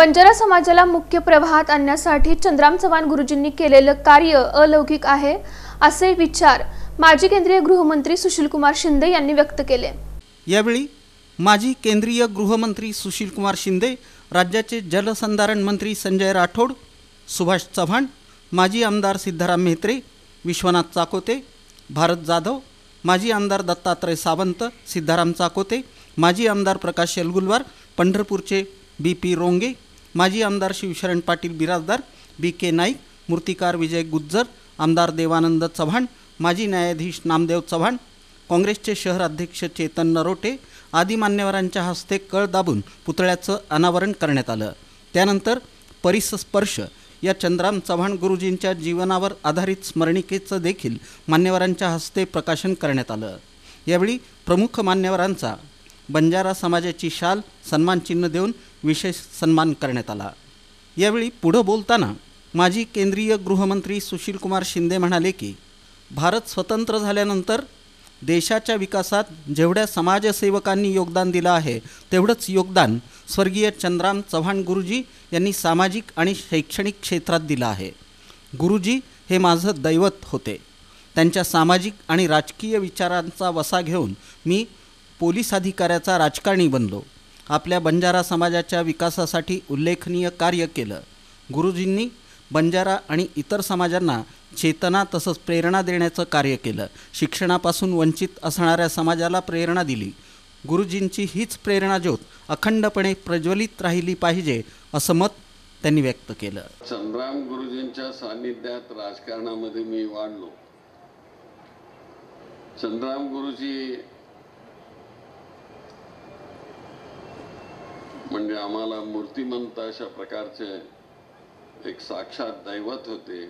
बंजारा समाजाला मुख्य प्रवाहात आणण्यासाठी चंद्राम चव्हाण गुरुजींनी केलेले कार्य अलौकिक आहे असे विचार माजी केंद्रीय गृहमंत्री सुशीलकुमार शिंदे यांनी व्यक्त केले। यावेळी माजी केंद्रीय गृहमंत्री सुशीलकुमार शिंदे, राज्याचे जलसंधारण मंत्री संजय राठोड, सुभाष चव्हाण, माजी आमदार सिद्धाराम म्हेत्रे, विश्वनाथ चाकोते, भारत जाधव, माजी आमदार दत्तात्रय सावंत, सिद्धाराम चाकोते, माजी आमदार प्रकाश येलगुलवार, पंढरपूरचे BP रोंगे, माजी आमदार शिवशरण पाटील बिराजदार, BK नाईक, मूर्तिकार विजय गुज्जर, आमदार देवानंद चव्हाण, माजी न्यायाधीश नामदेव चव्हाण, काँग्रेसचे शहर अध्यक्ष चेतन नरोटे आदी मान्यवरांच्या हस्ते कळ दाबून पुतळ्याचं अनावरण करण्यात आलं। त्यानंतर परिसस्पर्श या चंद्राम चव्हाण गुरुजींच्या जीवनावर आधारित स्मरणिकेचं देखील मान्यवरांच्या हस्ते प्रकाशन करण्यात आलं। यावेळी प्रमुख मान्यवरांचा बंजारा समाजाची शाल, सन्मानचिन्ह देऊन विशेष सन्मान करण्यात आला। यावेळी पुढे बोलताना माजी केंद्रीय गृहमंत्री सुशीलकुमार शिंदे म्हणाले की भारत स्वतंत्र झाल्यानंतर देशाच्या विकासात जेवढ्या समाजसेवकांनी योगदान दिलं आहे तेवढंच योगदान स्वर्गीय चंद्राम चव्हाण गुरुजी यांनी सामाजिक आणि शैक्षणिक क्षेत्रात दिलं आहे। गुरुजी हे माझं दैवत होते। त्यांच्या सामाजिक आणि राजकीय विचारांचा वसा घेऊन मी पोलीस अधिकाऱ्याचा राजकारणी बनलो। आपल्या बंजारा समाजाच्या विकासासाठी उल्लेखनीय कार्य केलं। गुरुजींनी बंजारा आणि इतर समाजांना चेतना तसंच प्रेरणा देण्याचं कार्य केलं। शिक्षणापासून वंचित असणाऱ्या समाजाला प्रेरणा दिली। गुरुजींची हीच प्रेरणा ज्योत अखंडपणे प्रज्वलित राहिली पाहिजे असं मत त्यांनी व्यक्त केलं। चंद्राम गुरुजींच्या सानिध्यात राजकारणामध्ये मी वाढलो। चंद्राम गुरुजी म्हणजे आम्हाला मूर्तिमंत अशा प्रकारचे एक साक्षात दैवत होते।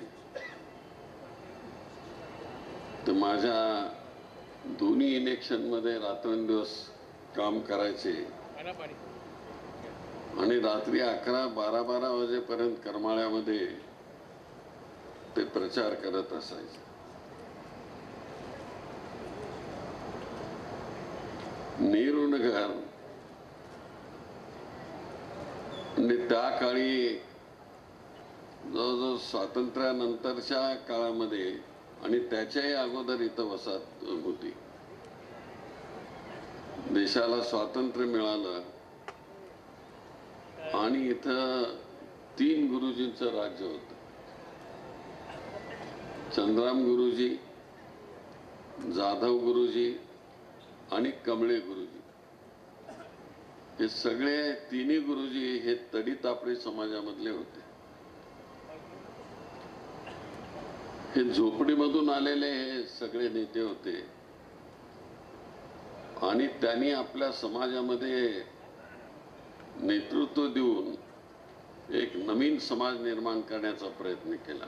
तर माझ्या दोन्ही इलेक्शनमध्ये रात्रंदिवस काम करायचे आणि रात्री 11-12 वाजेपर्यंत करमाळ्यामध्ये ते प्रचार करत असायचे। नेहरूनगर आणि त्या काळी जवळजवळ स्वातंत्र्यानंतरच्या काळामध्ये आणि त्याच्याही अगोदर इथं वसाहत होती। देशाला स्वातंत्र्य मिळालं आणि इथं 3 गुरुजींचं राज्य होतं। चंद्राम गुरुजी, जाधव गुरुजी आणि कमळे गुरुजी हे सगळे तिन्ही गुरुजी हे तडी तापडी समाजामधले होते। हे झोपडीमधून आलेले हे सगळे नेते होते आणि त्यांनी आपल्या समाजामध्ये नेतृत्व देऊन एक नवीन समाज निर्माण करण्याचा प्रयत्न केला।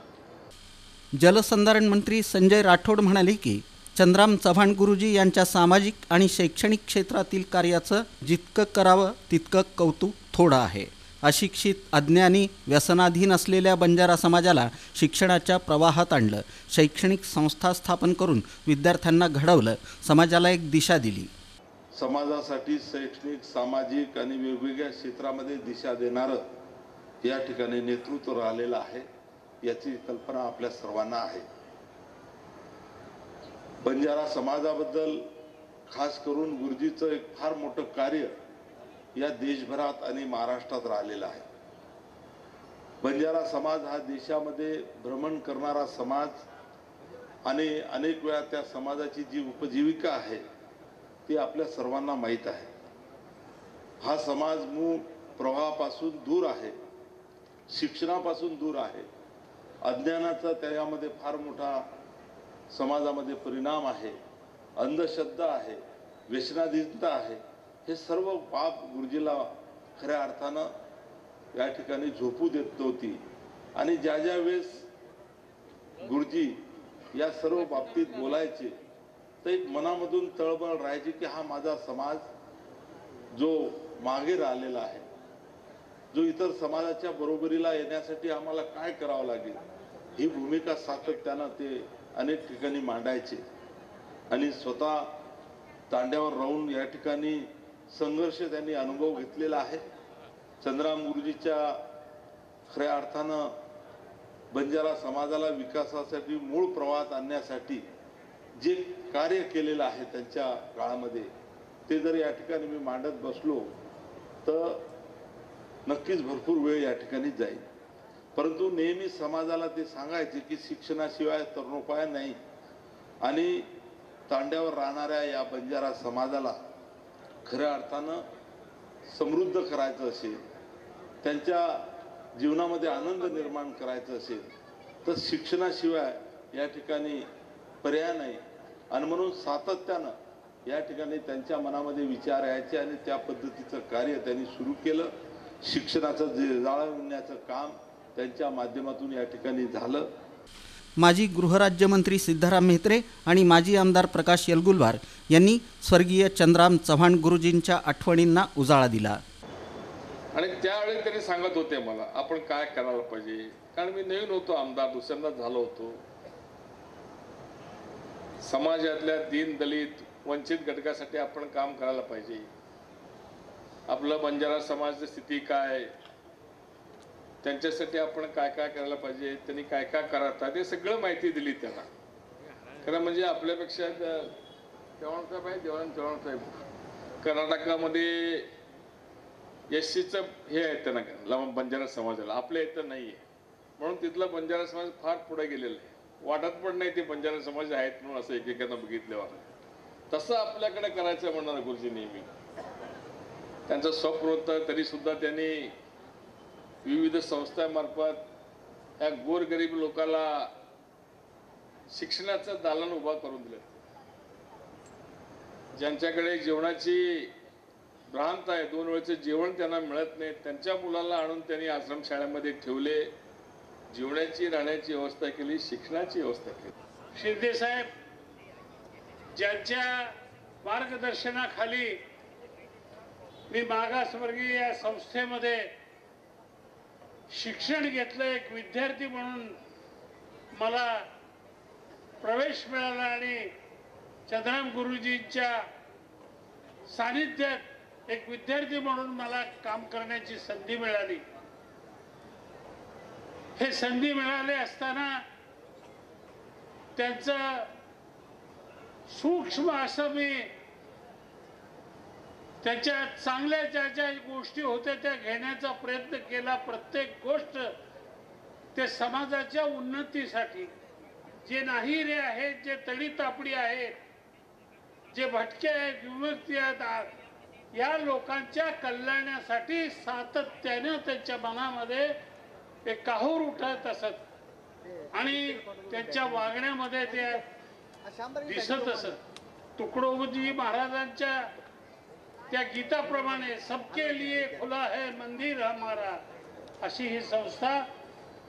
जलसंधारण मंत्री संजय राठोड म्हणाले की चंद्राम चव्हाण गुरुजी यांच्या सामाजिक आणि शैक्षणिक क्षेत्रातील कार्याचं जितकं करावं तितकं कौतुक थोडं आहे। अशिक्षित, अज्ञानी, व्यसनाधीन असलेल्या बंजारा समाजाला शिक्षणाच्या प्रवाहात आणलं, शैक्षणिक संस्था स्थापन करून विद्यार्थ्यांना घडवलं, समाजाला एक दिशा दिली। समाजासाठी शैक्षणिक, सामाजिक आणि वेगवेगळ्या क्षेत्रामध्ये दिशा देणारं या ठिकाणी नेतृत्व राहिलेलं आहे, याची कल्पना आपल्या सर्वांना आहे। बंजारा समाजाबद्दल खास करून गुरुजीचं एक फार मोठं कार्य या देशभरात आणि महाराष्ट्रात राहिलेला आहे। बंजारा समाज हा देशामध्ये भ्रमण करणारा समाज आणि अनेक वेळा त्या समाजाची जी उपजीविका आहे ती आपल्या सर्वांना माहीत आहे। हा समाज मूळ प्रवाहापासून दूर आहे, शिक्षणापासून दूर आहे, अज्ञानाचा त्यामध्ये फार मोठा समाजामध्ये परिणाम आहे, अंधश्रद्धा आहे, व्यसनाधीनता आहे। हे सर्व बाब गुरुजीला खऱ्या अर्थानं या ठिकाणी झोपू देत नव्हती आणि ज्या ज्या वेळेस गुरुजी या सर्व बाबतीत बोलायचे तर एक मनामधून तळमळ राहायची की हा माझा समाज जो मागे राहिलेला आहे, जो इतर समाजाच्या बरोबरीला येण्यासाठी आम्हाला काय करावं लागेल ही भूमिका सातत्यानं ते अनेक ठिकाणी मांडायचे आणि स्वतः तांड्यावर राहून या ठिकाणी संघर्ष त्यांनी अनुभव घेतलेला आहे। चंद्राम गुरुजीच्या खऱ्या अर्थानं बंजारा समाजाला विकासासाठी मूळ प्रवाहात आणण्यासाठी जे कार्य केलेलं आहे त्यांच्या काळामध्ये, ते जर या ठिकाणी मी मांडत बसलो तर नक्कीच भरपूर वेळ या ठिकाणी जाईल. परंतु नेहमी समाजाला ते सांगायचे की शिक्षणाशिवाय तरुणोपाय नाही आणि तांड्यावर राहणाऱ्या या बंजारा समाजाला खऱ्या अर्थानं समृद्ध करायचं असेल, त्यांच्या जीवनामध्ये आनंद निर्माण करायचा असेल तर शिक्षणाशिवाय या ठिकाणी पर्याय नाही. आणि म्हणून सातत्यानं या ठिकाणी त्यांच्या मनामध्ये विचार यायचे आणि त्या पद्धतीचं कार्य त्यांनी सुरू केलं. शिक्षणाचं जाळवण्याचं काम त्यांच्या माध्यमातून या ठिकाणी झालं. माजी गृहराज्यमंत्री सिद्धाराम म्हेत्रे आणि माजी आमदार प्रकाश येलगुलवार यांनी स्वर्गीय चंद्राम चव्हाण गुरुजींच्या आठवणींना उजाळा दिला. आणि त्यावेळी त्यांनी सांगत होते मला आपण काय करायला पाहिजे, कारण मी नवीन होतो आमदार, दुसऱ्यांदा झालो होतो. समाजातल्या दीन दलित वंचित घटकासाठी आपण काम करायला पाहिजे. आपलं बंजारा समाजाची स्थिती काय, त्यांच्यासाठी आपण काय काय करायला पाहिजे, त्यांनी काय काय करतात ते सगळं माहिती दिली त्यांना. खरं म्हणजे आपल्यापेक्षा चव्हाण साहेब आहे, चव्हाण साहेब कर्नाटकामध्ये एससीचं हे आहे त्यांना बंजारा समाजाला, आपल्या इथं नाही आहे. म्हणून तिथला बंजारा समाज फार पुढे गेलेला आहे. वाटत पण नाही ते बंजारा समाज आहेत म्हणून असं एकेकांना बघितल्यावर. तसं आपल्याकडे करायचं म्हणणार गुरुजी नेहमी. त्यांचं स्वप्न होतं, तरी सुद्धा त्यांनी विविध संस्थांमार्फत या गोरगरीब लोकांना शिक्षणाचं दालन उभा करून दिलं. ज्यांच्याकडे जेवणाची भ्रांत आहे, 2 वेळचं जेवण त्यांना मिळत नाही, त्यांच्या मुलाला आणून त्यांनी आश्रमशाळेमध्ये ठेवले, जेवणाची राहण्याची व्यवस्था केली, शिक्षणाची व्यवस्था केली. शिंदे साहेब ज्यांच्या मार्गदर्शनाखाली मी मागासवर्गीय या संस्थेमध्ये शिक्षण घेतलं, एक विद्यार्थी म्हणून मला प्रवेश मिळाला आणि चंद्राम गुरुजींच्या सानिध्यात एक विद्यार्थी म्हणून मला काम करण्याची संधी मिळाली. हे संधी मिळाले असताना त्यांचं सूक्ष्म असं मी त्याच्या चांगल्या ज्या ज्या गोष्टी होत्या त्या घेण्याचा प्रयत्न केला. प्रत्येक गोष्ट ते समाजाच्या उन्नतीसाठी, जे नाहीरे आहेत, जे तडीतापडी आहेत, जे भटके आहेत, विमुक्ती आहेत, या लोकांच्या कल्याणासाठी सातत्याने त्यांच्या मनामध्ये एक काहूर उठत असत आणि त्यांच्या वागण्यामध्ये ते दिसत असत. तुकडोजी महाराजांच्या त्या गीताप्रमाणे सबके लिए खुला है मंदिर हमारा, अशी ही संस्था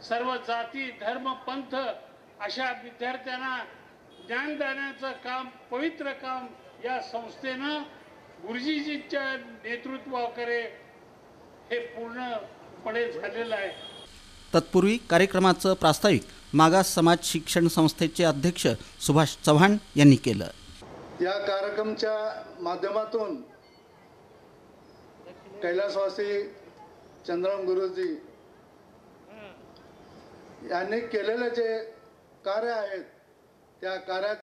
सर्व जाती धर्म पंथ अशा विद्यार्थ्यांना ज्ञान देण्याचं काम, पवित्र काम या संस्थेनं गुरुजींच्या नेतृत्वाकडे हे पूर्णपणे झालेलं आहे. तत्पूर्वी कार्यक्रमाचं प्रास्ताविक मागास समाज शिक्षण संस्थेचे अध्यक्ष सुभाष चव्हाण यांनी केलं. या कार्यक्रमाच्या माध्यमातून कैलासवासी चंद्राम गुरुजी यांनी केलेले जे कार्य आहेत त्या कार्यात